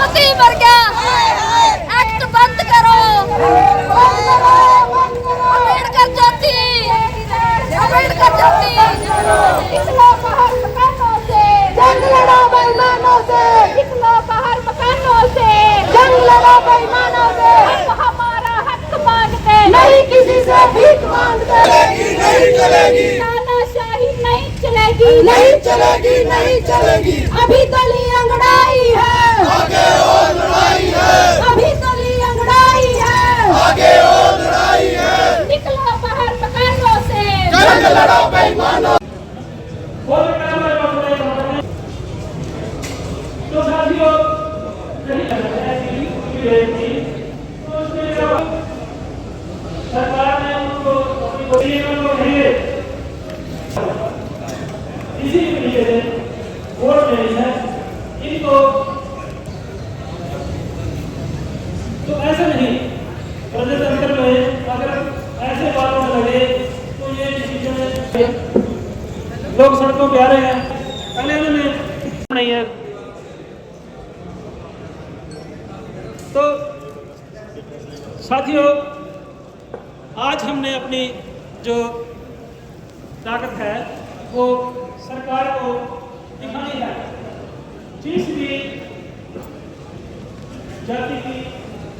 मोदी मर गया, एक्ट बंद करो, अम्बेडकर ज्योति, अम्बेडकर ज्योति, निकलो बाहर मकानों से, जंग लड़ो बेईमानों से, निकलो बाहर मकानों से, जंग लड़ो बेईमानों से, हम हमारा हक मांगते, नहीं किसी से भीख मांगते, नहीं चलेगी, तानाशाही नहीं चलेगी, नहीं चलेगी, नहीं चलेगी। अभी गली अंगड़ाई है, आगे और लड़ाई है, अभी गली अंगड़ाई है, आगे और लड़ाई है। निकलो बाहर मकानों से, जंग लड़ो बेईमानों। तो साथियों सरकार ने उनको इसी तरीके से वोट देनी है इनको। तो ऐसा नहीं, प्रजातंत्र में अगर ऐसे बातों में लगे तो ये डिसीजन लोग सड़कों पे आ रहे हैं, पहले उन्होंने नहीं है। तो साथियों आज हमने अपनी जो ताकत है वो सरकार को दिखानी है। जिस भी जाति की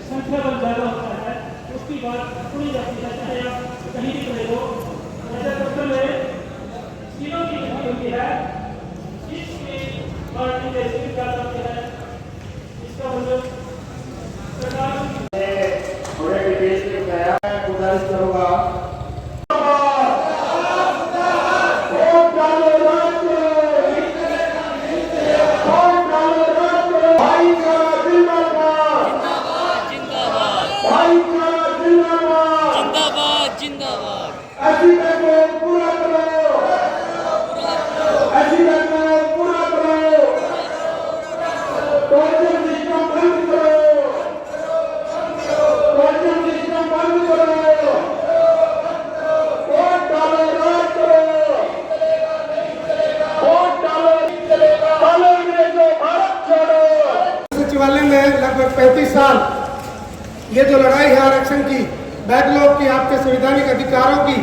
संख्या बल ज्यादा होता है उसकी बात सुनी जाती है, चाहे आप कहीं भी खड़े हो। प्रजातंत्र में तीनों की बात होती है, जिसकी पार्टी जैसी भी बात होती है इसका मतलब गुजारिश करूंगा सचिवालय में लगभग 35 साल ये जो लड़ाई है आरक्षण की, बैकलॉग की, आपके संवैधानिक अधिकारों की,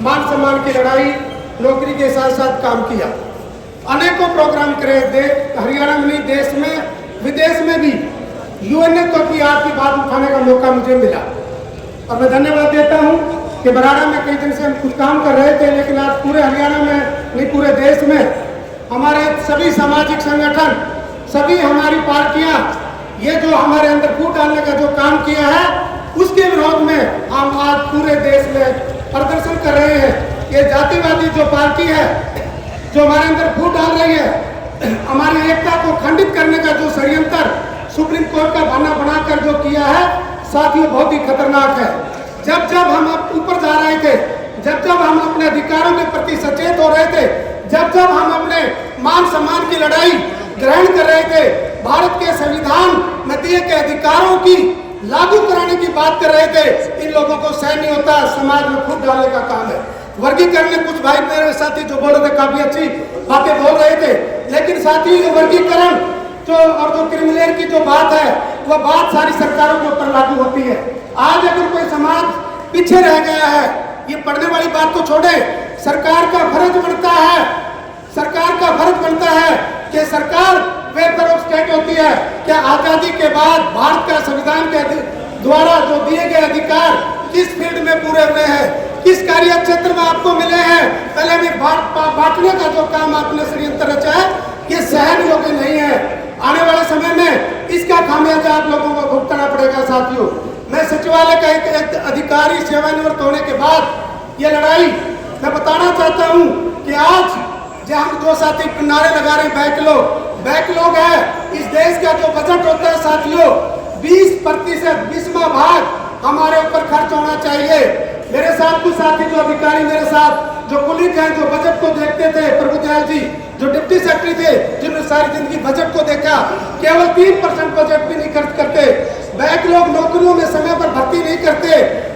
मान सम्मान की लड़ाई, नौकरी के साथ साथ काम किया। अनेकों प्रोग्राम करे, हरियाणा में नहीं देश में विदेश में भी यूएनए तो की आपकी बात उठाने का मौका मुझे मिला और मैं धन्यवाद देता हूँ कि बराड़ा में कई दिन से हम कुछ काम कर रहे थे, लेकिन आज पूरे हरियाणा में नहीं पूरे देश में हमारे सभी सामाजिक संगठन, सभी हमारी पार्टियां ये जो हमारे अंदर फूट डालने का जो काम किया है उसके विरोध में हम आज पूरे देश में प्रदर्शन कर रहे हैं। ये जातिवादी जो पार्टी है जो हमारे अंदर फूट डाल रही है, हमारी एकता को खंडित करने का जो षड्यंत्र सुप्रीम कोर्ट का बहाना बनाकर जो किया है साथियों बहुत ही खतरनाक है। जब जब हम ऊपर जा रहे थे, जब जब हम अपने अधिकारों के प्रति सचेत हो रहे थे, जब जब हम अपने मान सम्मान की लड़ाई ग्रहण कर रहे थे, भारत के संविधान में दिए गए अधिकारों की लागू कराने की बात कर रहे थे, इन लोगों को सहन नहीं होता, समाज में फूट डालने का काम है। वर्गीकरण में कुछ भाई मेरे साथी जो बोल रहे थे काफी अच्छी बातें बोल रहे थे, लेकिन साथी ये वर्गीकरण जो और जो क्रिमिनल की जो बात है वह बात सारी सरकारों के ऊपर लागू होती है। आज अगर कोई समाज पीछे रह गया है, ये पढ़ने वाली बात तो छोड़े, सरकार का फर्ज बनता है, सरकार का फर्ज बनता है कि सरकार वेलफेयर ऑफ स्टेट होती है। क्या आजादी के बाद भारत का संविधान के द्वारा जो दिए गए अधिकार किस फील्ड में पूरे हुए हैं, किस कार्य क्षेत्र में आपको मिले हैं, पहले भी बांटने का जो काम आपने षड्यंत्र रचा है ये सहन योग्य नहीं है। आने वाले समय में इसका खामियाजा आप लोगों को भुगतना पड़ेगा। साथियों, मैं सचिवालय का एक अधिकारी सेवानिवृत्त होने के बाद ये लड़ाई मैं बताना चाहता हूँ कि आज हम जो साथी नारे लगा रहे बैकलॉग है, इस देश का जो बजट होता है साथियों 20% 20वां भाग हमारे ऊपर खर्च होना चाहिए। मेरे साथ कुछ साथी जो अधिकारी मेरे साथ जो कुलीग हैं जो बजट को देखते थे, प्रभुदयाल जी जो डिप्टी सेक्रेटरी थे जिन्होंने सारी जिंदगी बजट को देखा, केवल 3% बजट भी नहीं खर्च करते। बैकलॉग नौकरियों में समय पर भर्ती नहीं करते,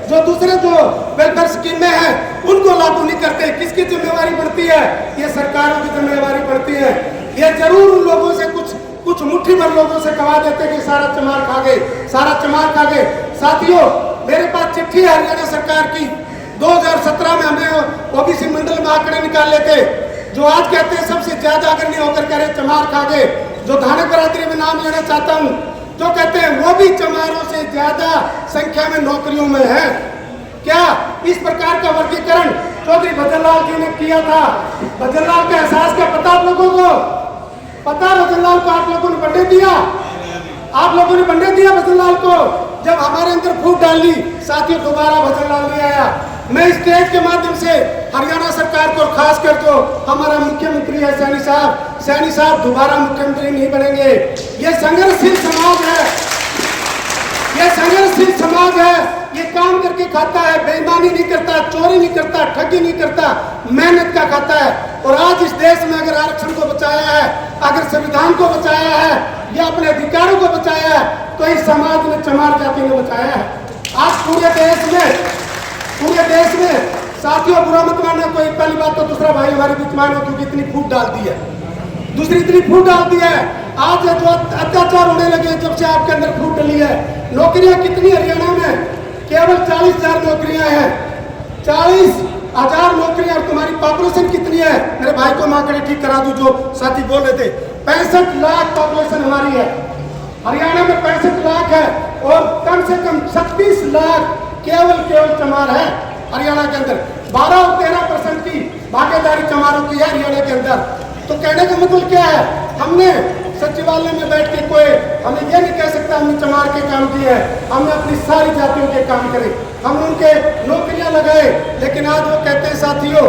जो दूसरे जो वेलफेयर स्कीमें हैं उनको लागू नहीं करते। किसकी जिम्मेवारी बढ़ती है? ये सरकारों की जिम्मेवारी बढ़ती है। ये जरूर उन लोगों से कुछ कुछ मुट्ठी भर लोगों से कहा देते कि सारा चमार खा गए, सारा चमार खा गए। साथियों, मेरे पास चिट्ठी है हरियाणा सरकार की। 2017 में हमने ओबीसी मंडल में आंकड़े निकाले थे, जो आज कहते हैं सबसे ज्यादा अगर नहीं होकर कह रहे चमार खा गए। जो धानक बरादरी में नाम लेना चाहता हूँ, जो कहते हैं वो भी चमारों से ज्यादा संख्या में नौकरियों में है। क्या इस प्रकार का वर्गीकरण चौधरी भजनलाल जी ने किया था? भजनलाल का एहसास क्या पता आप लोगों को? पता भजनलाल को आप लोगों ने बंडे दिया? आप लोगों ने बंडे दिया भजनलाल को? जब हमारे अंदर फूट डाली, साथियों दोबारा भजनलाल नहीं आया। मैं इस स्टेज के माध्यम से हरियाणा सरकार को, खासकर जो हमारा मुख्यमंत्री है सैनी साहब दोबारा मुख्यमंत्री नहीं बनेंगे। ये संघर्षशील समाज है, ये संघर्षशील समाज है। ये काम करके खाता है, बेईमानी नहीं करता, चोरी नहीं करता, ठगी नहीं करता, मेहनत का खाता है। और आज इस देश में अगर आरक्षण को बचाया है, अगर संविधान को बचाया है, या अपने अधिकारों को बचाया है, तो इस समाज ने, चमार जाति ने बचाया है। आज पूरे देश में साथियों, बुरा मत मानना कोई। पहली बात तो दूसरा भाई हमारे बीच मानो, क्योंकि इतनी फूट डाल दी है, दूसरी इतनी फूट डाल दी है। आज जो अत्याचार होने लगे जब से आपके अंदर फूट डली है। नौकरियां कितनी हरियाणा में? केवल 40,000 नौकरियां हैं, 40,000 नौकरियां। और तुम्हारी पॉपुलेशन कितनी है? मेरे भाई को मैं आंकड़े ठीक करा दूं, जो साथी बोल रहे थे। 65 लाख पॉपुलेशन हमारी है हरियाणा में, 65 लाख है। और कम से कम 36 लाख केवल चमार है हरियाणा के अंदर। 12 और 13% की भागीदारी चमारों की है हरियाणा के अंदर। तो कहने का मतलब क्या है? हमने सचिवालय में बैठ के कोई हमें ये नहीं कह सकता हमने चमार के काम किए हैं। हमने अपनी सारी जातियों के काम करे, हम उनके नौकरियां लगाए। लेकिन आज वो कहते हैं साथियों,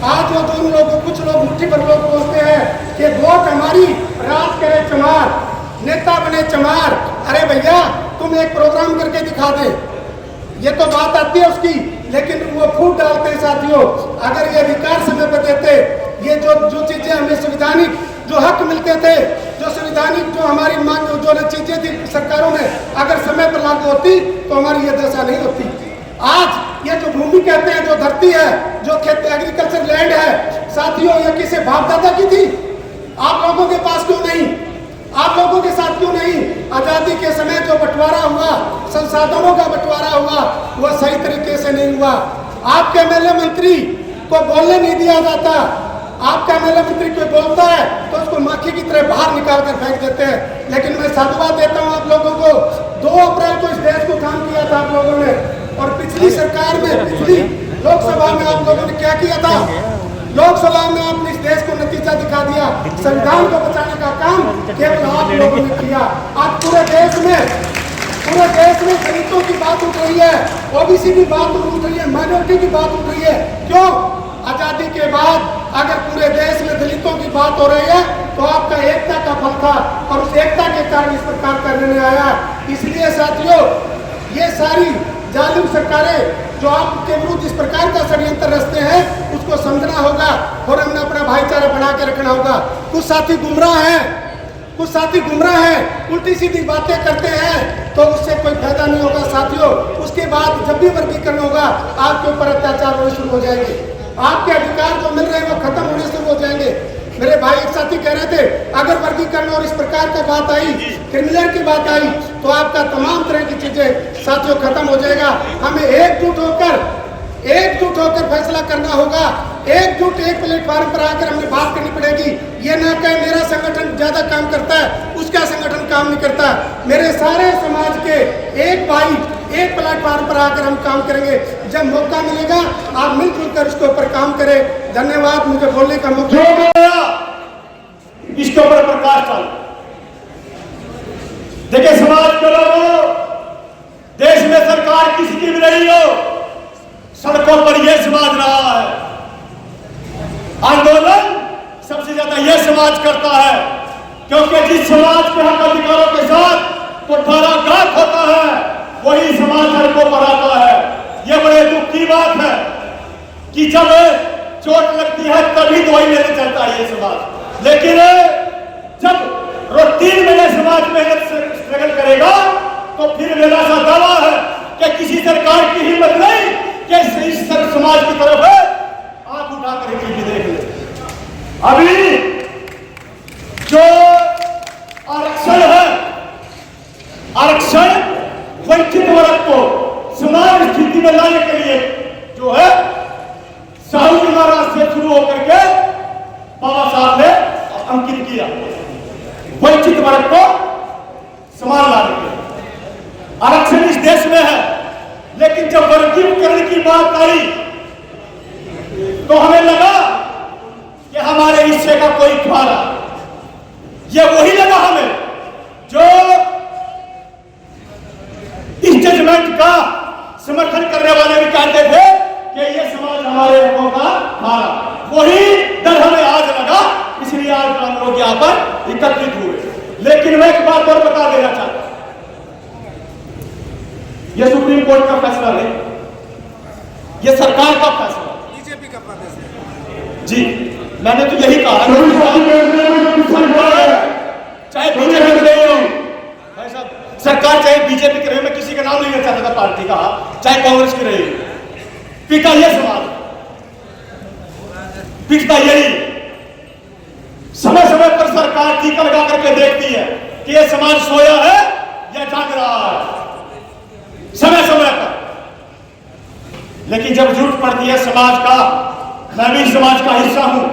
आज वो दोनों लोग, कुछ लोग, मुट्ठी भर लोग बोलते हैं कि वोट हमारी, राज करे चमार, नेता बने चमार। अरे भैया, तुम एक प्रोग्राम करके दिखा दे, ये तो बात आती है उसकी, लेकिन वो फूट डालते हैं साथियों। अगर ये अधिकार समय पर देते, ये जो चीजें हमें संवैधानिक जो हक मिलते थे, जो संवैधानिक जो हमारी मांग, जो चीजें थी सरकारों में, अगर समय पर लागू होती तो हमारी ये दशा नहीं होती। आज ये जो भूमि कहते हैं, जो धरती है, जो खेत एग्रीकल्चर लैंड है साथियों, ये किसी बाप दादा की थी? आप लोगों के पास क्यों नहीं? आप लोगों के साथ क्यों नहीं? आजादी के समय जो बंटवारा हुआ, संसाधनों का बंटवारा हुआ, वह सही तरीके से नहीं हुआ। आपके एमएलए मंत्री को बोलने नहीं दिया जाता। आपका एमएलए मंत्री कोई बोलता है तो उसको माखी की तरह बाहर निकाल कर फेंक देते हैं। लेकिन मैं साधुवाद देता हूं आप लोगों को, 2 अप्रैल को इस देश को काम किया था आप लोगों ने। और पिछली सरकार में, पिछली लोकसभा में आप लोगों ने क्या किया था? लोकसभा में आपने इस देश को नतीजा दिखा दिया। संविधान को बचाने का काम केवल आप लोगों ने किया। आज पूरे देश में दलितों की बात उठ रही है, ओबीसी की बात उठ रही है, माइनॉरिटी की बात उठ रही है। क्यों? आजादी के बाद अगर पूरे देश में दलितों की बात हो रही है तो आपका एकता का फल था, और उस एकता के कारण इस प्रकार करने में आया। इसलिए साथियों, ये सारी जालिम सरकारें जो आपके विरुद्ध इस प्रकार का षड्यंत्र रचते हैं, उसको समझना होगा और हमने अपना भाईचारा बना के रखना होगा। कुछ साथी गुमराह हैं, उल्टी सीधी बातें करते हैं, तो उससे कोई फायदा नहीं होगा साथियों। उसके बाद जब भी वर्गीकरण होगा, आपके ऊपर अत्याचार होने शुरू हो जाएंगे, आपके अधिकार जो मिल रहे हैं वो खत्म होने शुरू हो जाएंगे। मेरे भाई एक साथी कह रहे थे, अगर वर्गीकरण और इस प्रकार का बात आई, क्रिमिनल की बात आई, तो आपका तमाम तरह की चीजें साथियों खत्म हो जाएगा। हमें एकजुट होकर फैसला करना होगा। एकजुट एक प्लेटफॉर्म पर आकर हमें बात करनी पड़ेगी। ये ना कहे मेरा संगठन ज्यादा काम करता है, उसका संगठन काम नहीं करता। मेरे सारे समाज के एक भाई एक प्लेटफॉर्म पर आकर हम काम करेंगे। जब मौका मिलेगा आप मिलजुल कर इसके ऊपर काम करें। धन्यवाद मुझे बोलने का मौका। इसके ऊपर प्रकाश डाल। देखिए समाज के लोगों, देश में सरकार किसी की भी नहीं हो, सड़कों पर यह समाज रहा है। आंदोलन सबसे ज्यादा यह समाज करता है, क्योंकि जिस समाज के हक अधिकारों के साथ कुठाराघात होता है, वही समाज सड़कों पर आता है। यह बड़े दुख की बात है कि जब चोट लगती है तभी दवाई लेने चलता है ये समाज। लेकिन जब रूटीन में यह समाज मेहनत से स्ट्रगल करेगा, तो फिर मेरा सा दावा है कि किसी सरकार की हिम्मत नहीं कि इस समाज की तरफ आंख उठाकर देख ले। अभी जो खा रहा। ये वही लगा हमें जो इस जजमेंट का समर्थन करने वाले भी कहते थे कि ये समाज हमारे हकों का खा रहा। वही डर हमें आज लगा, इसलिए आज हम लोग यहाँ पर एकत्रित हुए। लेकिन मैं एक बात और बता देना चाहता हूं, यह सुप्रीम कोर्ट का फैसला नहीं, यह सरकार का फैसला, बीजेपी का प्रदेश जी मैंने तो यही कहा, चाहे बीजेपी की रही हो भाई साहब, सरकार चाहे बीजेपी की रही, मैं किसी का नाम नहीं लेना चाहता था पार्टी का, चाहे कांग्रेस की रही, पिता यह समाज, पिता यही। समय समय पर सरकार टीका लगा करके देखती है कि यह समाज सोया है या जाग रहा है, समय समय पर। लेकिन जब जरूरत पड़ती है समाज का, मैं भी समाज का हिस्सा हूं,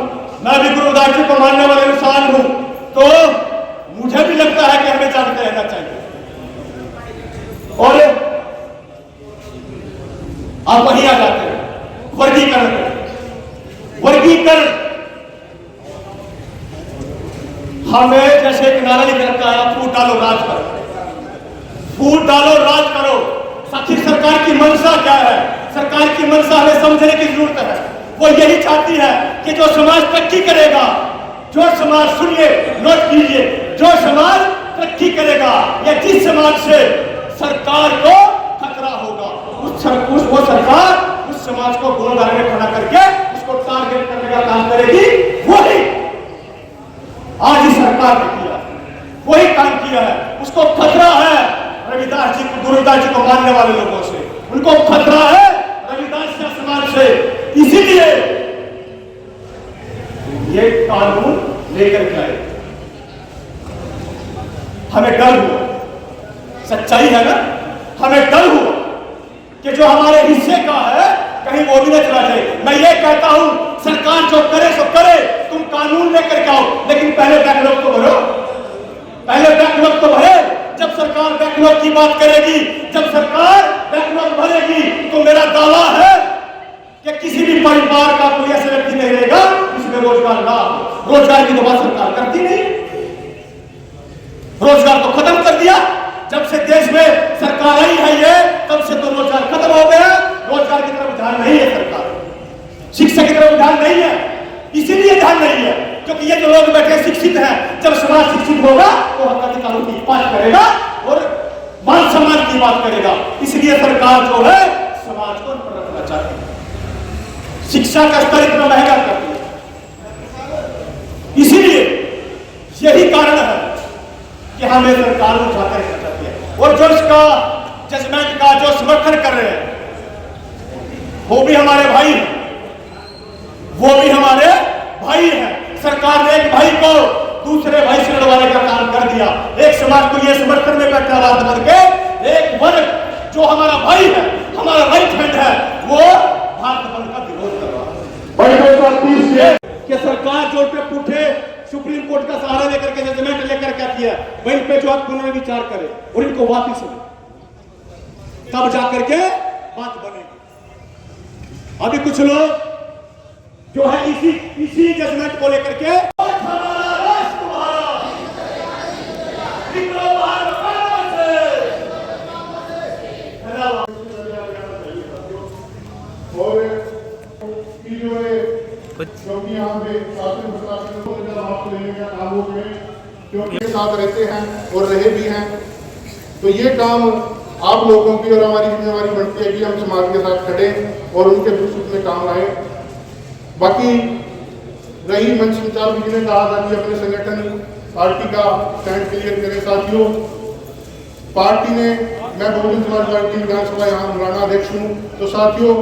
मैं भी गुरु रविदास जी को मानने वाले इंसान हूं, तो मुझे भी लगता है कि हमें जागते रहना चाहिए। और आप वहीं आ जाते हैं वर्गीकरण, वर्गीकरण हमें जैसे एक नारा लिख रखा है, फूट डालो राज करो, फूट डालो राज करो। आखिर सरकार की मंशा क्या है? सरकार की मंशा हमें समझने की जरूरत है। वो यही चाहती है कि जो समाज तरक्की करेगा, जो समाज, सुनिए नोट कीजिए, जो समाज तरक्की करेगा या जिस समाज से सरकार को खतरा होगा, वो सरकार उस समाज को गोलधारे में खड़ा करके उसको टारगेट करने का काम करेगी। वही आज ही सरकार ने किया, वही काम किया है। उसको खतरा है रविदास जी को, गुरु रविदास जी को मानने वाले लोगों से, उनको खतरा है रविदास समाज से। इसीलिए ये कानून लेकर के आए। हमें डर हुआ, सच्चाई है ना, हमें डर हुआ कि जो हमारे हिस्से का है कहीं वो भी न चला जाए। मैं ये कहता हूं सरकार जो करे सो करे, तुम कानून लेकर के आओ, लेकिन पहले बैकलॉग तो भरो, पहले बैकलॉग तो भरे। जब सरकार बैकलॉग की बात करेगी, जब सरकार बैकलॉग भरेगी, तो मेरा दावा है कि किसी भी परिवार का कोई ऐसा व्यक्ति नहीं रहेगा जिसमें रोजगार ना हो। रोजगार की तो बात सरकार करती नहीं, रोजगार तो खत्म कर दिया। जब से देश में सरकार आई है ये, तब से तो रोजगार खत्म हो गया। रोजगार की तरफ ध्यान नहीं है सरकार, शिक्षा की तरफ ध्यान नहीं है। इसीलिए ध्यान नहीं है क्योंकि ये जो लोग बैठे शिक्षित हैं, जब समाज शिक्षित होगा तो हक अधिकारों की बात करेगा और मान सम्मान की बात करेगा। इसलिए सरकार जो है समाज को ऊपर रखना चाहती है, शिक्षा का स्तर इतना महंगा करती है। इसीलिए यही कारण है कि हमें सरकार को उठाकर रखना चाहती है। और जो इसका जजमेंट का जो समर्थन कर रहे हैं वो भी हमारे भाई हैं, वो भी हमारे भाई हैं। सरकार ने एक भाई को दूसरे भाई से लड़वाने का काम कर दिया। एक समाज को यह समर्थन में बैठा बात बन के एक वर्ग जो हमारा भाई है, हमारा राइट हैंड है, वो भारत बंद का विरोध कर रहा है। कि सरकार जो पे पूछे सुप्रीम कोर्ट का सहारा लेकर के जजमेंट लेकर क्या किया, वहीं पे जो आप पुनर्विचार करें और इनको वापिस ले, तब जाकर के बात बनेगी। अभी कुछ लोग जो है इसी जजमेंट को लेकर के क्योंकि यहाँ पे शासन प्रशासन को जवाब लेने का काम हो गए, क्योंकि साथ रहते हैं और रहे भी हैं, तो ये काम आप लोगों की और हमारी जिम्मेवारी बनती है कि हम समाज के साथ खड़े और उनके दुख सुख में काम आए। बाकी रही मंच संचार जी ने कहा था कि अपने संगठन पार्टी का स्टैंड क्लियर करें। साथियों, पार्टी ने, मैं बहुजन समाज पार्टी विधानसभा यहाँ मुलाना अध्यक्ष हूँ, तो साथियों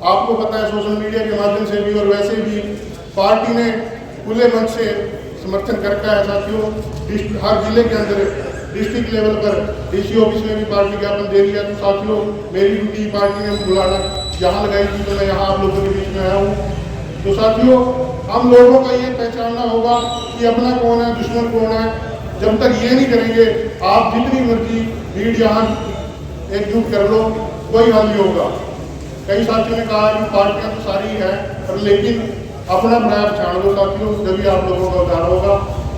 आपको पता है सोशल मीडिया के माध्यम से भी और वैसे भी पार्टी ने खुले मंच से समर्थन कर रखा है। साथियों हर जिले के अंदर डिस्ट्रिक्ट लेवल पर डीसी ऑफिस में भी पार्टी ज्ञापन दे रही है। तो साथियों मेरी ड्यूटी पार्टी ने बुलाना यहाँ लगाई थी, तो मैं यहाँ आप लोगों के बीच में आया हूँ। तो साथियों हम लोगों का ये पहचानना होगा कि अपना कौन है, दुश्मन कौन है। जब तक ये नहीं करेंगे, आप जितनी मर्जी भीड़ यहाँ एकजुट कर लो, कोई हल नहीं होगा। कई साथियों ने कहा कि पार्टियां तो सारी हैं, पर लेकिन अपना प्रयास छाड़ दो साथियों, तभी आप लोगों का उद्धार होगा।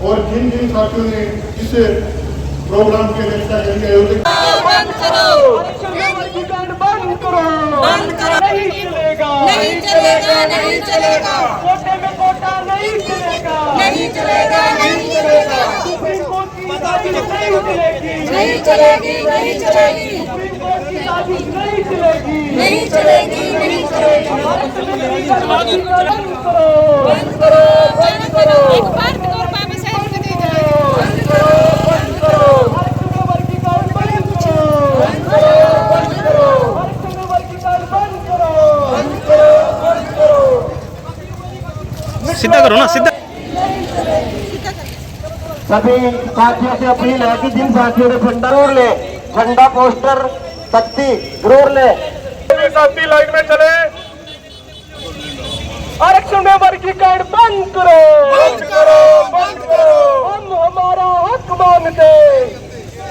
और जिन जिन साथियों ने इस प्रोग्राम की अध्यक्षता करी आयोजित बंद करो, बंद करो, बंद करो, नहीं चलेगा, नहीं चलेगा, नहीं चलेगा, कोटे में कोटा नहीं चलेगा, नहीं चलेगा, नहीं चलेगा, सुप्रीम कोर्ट की साजिश नहीं चलेगी, नहीं चलेगी, नहीं चलेगी, सुप्रीम कोर्ट की साजिश नहीं चलेगी, नहीं चलेगी, नहीं चलेगी, बंद करो, बंद करो, बंद करो, एक बार में और वापस आने दे जाए, बंद करो, बंद करो, सीधा करो ना, सीधा। सभी साथियों से अपील है कि जिन साथियों ने झंडा जरूर ले, झंडा पोस्टर तख्ती जरूर ले। साथी लाइन में चले। आरक्षण में वर्गीकरण बंद करो, बंद करो, बंद करो। हम हमारा हक मांगते,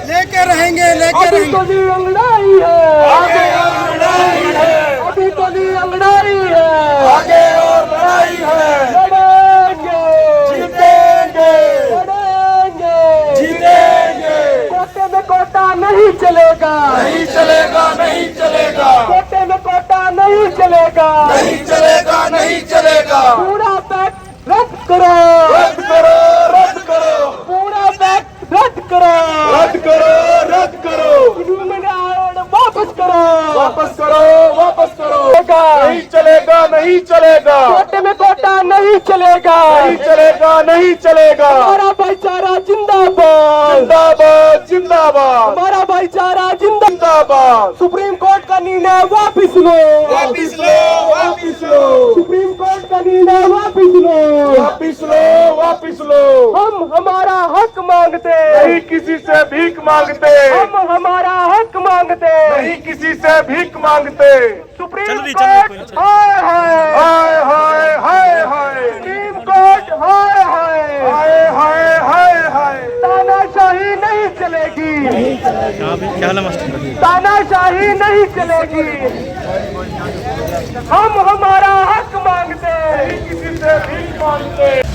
लेके रहेंगे, लेके अभी तो दी अंगड़ाई है, आगे और लड़ाई है, अभी तो दी अंगड़ाई है, आगे और लड़ाई है, लड़ेंगे, जीतेंगे, लड़ेंगे, जीतेंगे, कोटे में कोटा नहीं चलेगा, नहीं चलेगा, नहीं चलेगा, कोटे में कोटा नहीं चलेगा, नहीं चलेगा, नहीं चलेगा, पूरा पैक्ट रद्द करो, रद्द करो, रद्द करो, पूरा पैक्ट रद्द करो, रद्द करो, रद्द करो, वापस करो, वापस करो, वापस करो, नहीं चलेगा, नहीं चलेगा, कोटे में कोटा नहीं चलेगा, नहीं चलेगा, नहीं चलेगा, हमारा भाईचारा जिंदाबाद, जिंदाबाद, जिंदाबाद, हमारा भाईचारा जिंदाबाद, सुप्रीम कोर्ट का निर्णय वापिस लो, वापिस लो, वापिस लो, सुप्रीम कोर्ट का निर्णय वापिस लो, वापिस लो, वापिस लो, हम हमारा हक मांगते, नहीं किसी से भीख मांगते, हम हमारा हक मांगते, नहीं किसी से भीख मांगते, सुप्रीम कोर्ट हाय हाय हाय हाय हाय हाय, सुप्रीम कोर्ट हाय हाय हाय हाय हाय हाय, तानाशाही नहीं चलेगी, क्या हाल है मास्टर? तानाशाही नहीं चलेगी, हम हमारा हक मांगते, नहीं किसी से भीख मांगते।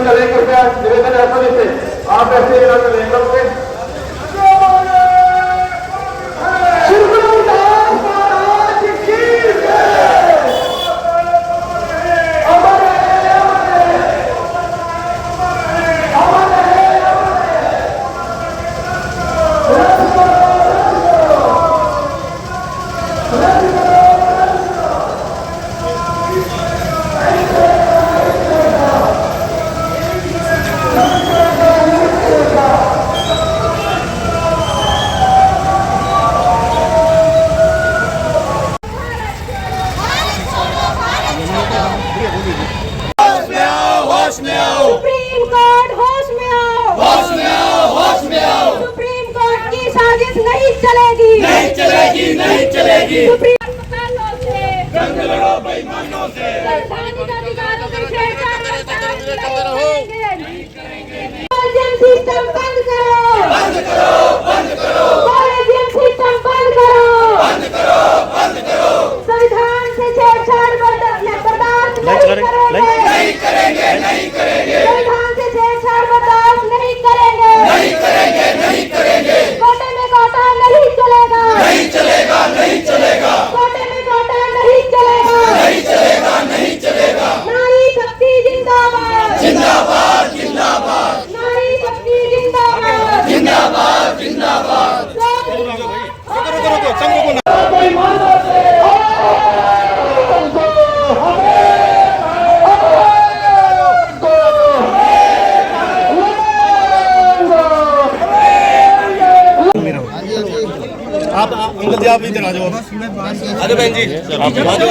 चले कृपया निवेदन ऐसा जैसे आप ऐसे लेंगे सुप्रीम कोर्ट होश में आओ, होश में आओ, होश में आओ, सुप्रीम कोर्ट की साजिश नहीं चलेगी, नहीं चलेगी, नहीं चलेगी, सुप्रीम मकानों से जंग लड़ो बेईमानों से, संवैधानिक अधिकारों की छेड़छाड़ नहीं करेंगे, कॉलेजियम सिस्टम बंद करो, बंद करो, बंद करो, कॉलेजियम सिस्टम बंद करो, बंद करो, बंद करो, संविधान से छेड़छाड़ बर्दाश्त नहीं करेंगे, नहीं करेंगे, संविधान से छेड़छाड़ बर्दाश्त नहीं करेंगे, नहीं करेंगे, नहीं करेंगे, आप अंकल जी आप इधर आ जाओ। अरे बहन जी आ जाओ आप।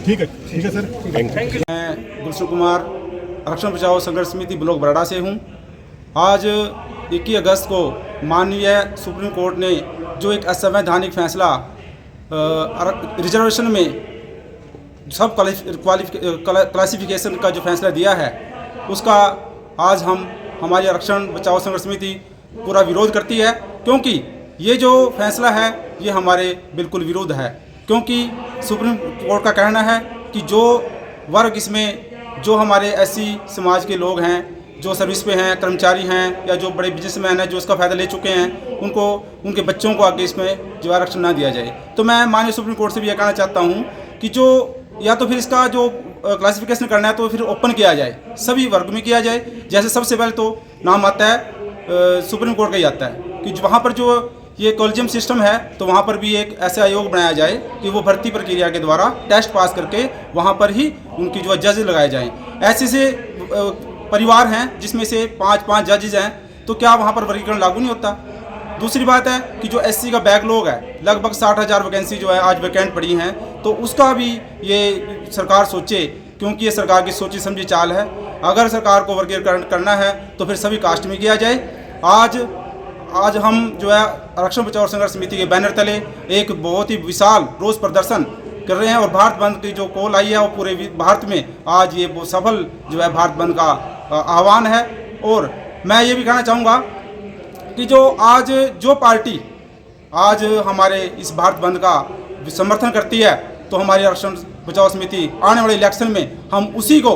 ठीक है सर। मैं गुलशन कुमार आरक्षण बचाओ संघर्ष समिति ब्लॉक बराड़ा से हूँ। आज 21 अगस्त को माननीय सुप्रीम कोर्ट ने जो एक असंवैधानिक फैसला रिजर्वेशन में सब क्लासिफिकेशन का जो फैसला दिया है, उसका आज हमारी आरक्षण बचाओ संघर्ष समिति पूरा विरोध करती है, क्योंकि ये जो फैसला है ये हमारे बिल्कुल विरुद्ध है। क्योंकि सुप्रीम कोर्ट का कहना है कि जो वर्ग इसमें जो हमारे एससी समाज के लोग हैं, जो सर्विस पे हैं, कर्मचारी हैं, या जो बड़े बिजनेसमैन हैं जो इसका फ़ायदा ले चुके हैं, उनको उनके बच्चों को आगे इसमें जो आरक्षण ना दिया जाए। तो मैं माननीय सुप्रीम कोर्ट से भी यह कहना चाहता हूँ कि जो या तो फिर इसका जो क्लासिफिकेशन करना है तो फिर ओपन किया जाए, सभी वर्ग में किया जाए। जैसे सबसे पहले तो नाम आता है सुप्रीम कोर्ट का ही आता है कि वहाँ पर जो ये कॉलेजियम सिस्टम है, तो वहाँ पर भी एक ऐसा आयोग बनाया जाए कि वो भर्ती प्रक्रिया के द्वारा टेस्ट पास करके वहाँ पर ही उनकी जो जज लगाए जाएं। ऐसे से परिवार हैं जिसमें से 5-5 जजेज हैं, तो क्या वहाँ पर वर्गीकरण लागू नहीं होता? दूसरी बात है कि जो एससी का बैकलॉग है, लगभग 60,000 वैकेंसी जो है आज वैकेंट पड़ी हैं, तो उसका भी ये सरकार सोचे, क्योंकि ये सरकार की सोची समझी चाल है। अगर सरकार को वर्गीकरण करना है तो फिर सभी कास्ट में किया जाए। आज हम जो है आरक्षण बचाओ संघर्ष समिति के बैनर तले एक बहुत ही विशाल रोष प्रदर्शन कर रहे हैं, और भारत बंद की जो कॉल आई है वो पूरे भारत में आज ये वो सफल जो है भारत बंद का आह्वान है। और मैं ये भी कहना चाहूँगा कि जो पार्टी आज हमारे इस भारत बंद का समर्थन करती है, तो हमारी आरक्षण बचाओ समिति आने वाले इलेक्शन में हम उसी को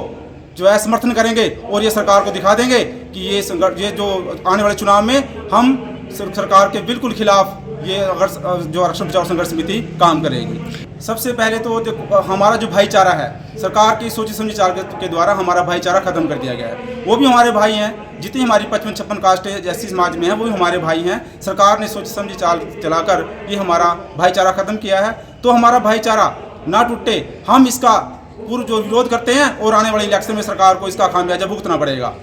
जो है समर्थन करेंगे, और ये सरकार को दिखा देंगे कि ये जो आने वाले चुनाव में हम सरकार के बिल्कुल खिलाफ ये अगर जो आरक्षण बचाओ संघर्ष समिति काम करेगी। सबसे पहले तो देखो, हमारा जो भाईचारा है, सरकार की सोची समझी चाल के द्वारा हमारा भाईचारा खत्म कर दिया गया है। वो भी हमारे भाई हैं, जितनी हमारी 55-56 कास्ट जैसी समाज में है, वो भी हमारे भाई हैं। सरकार ने सोची समझी चाल चलाकर ये हमारा भाईचारा खत्म किया है। तो हमारा भाईचारा ना टूटे, हम इसका पूरा जो विरोध करते हैं, और आने वाले इलेक्शन में सरकार को इसका खामियाजा भुगतना पड़ेगा।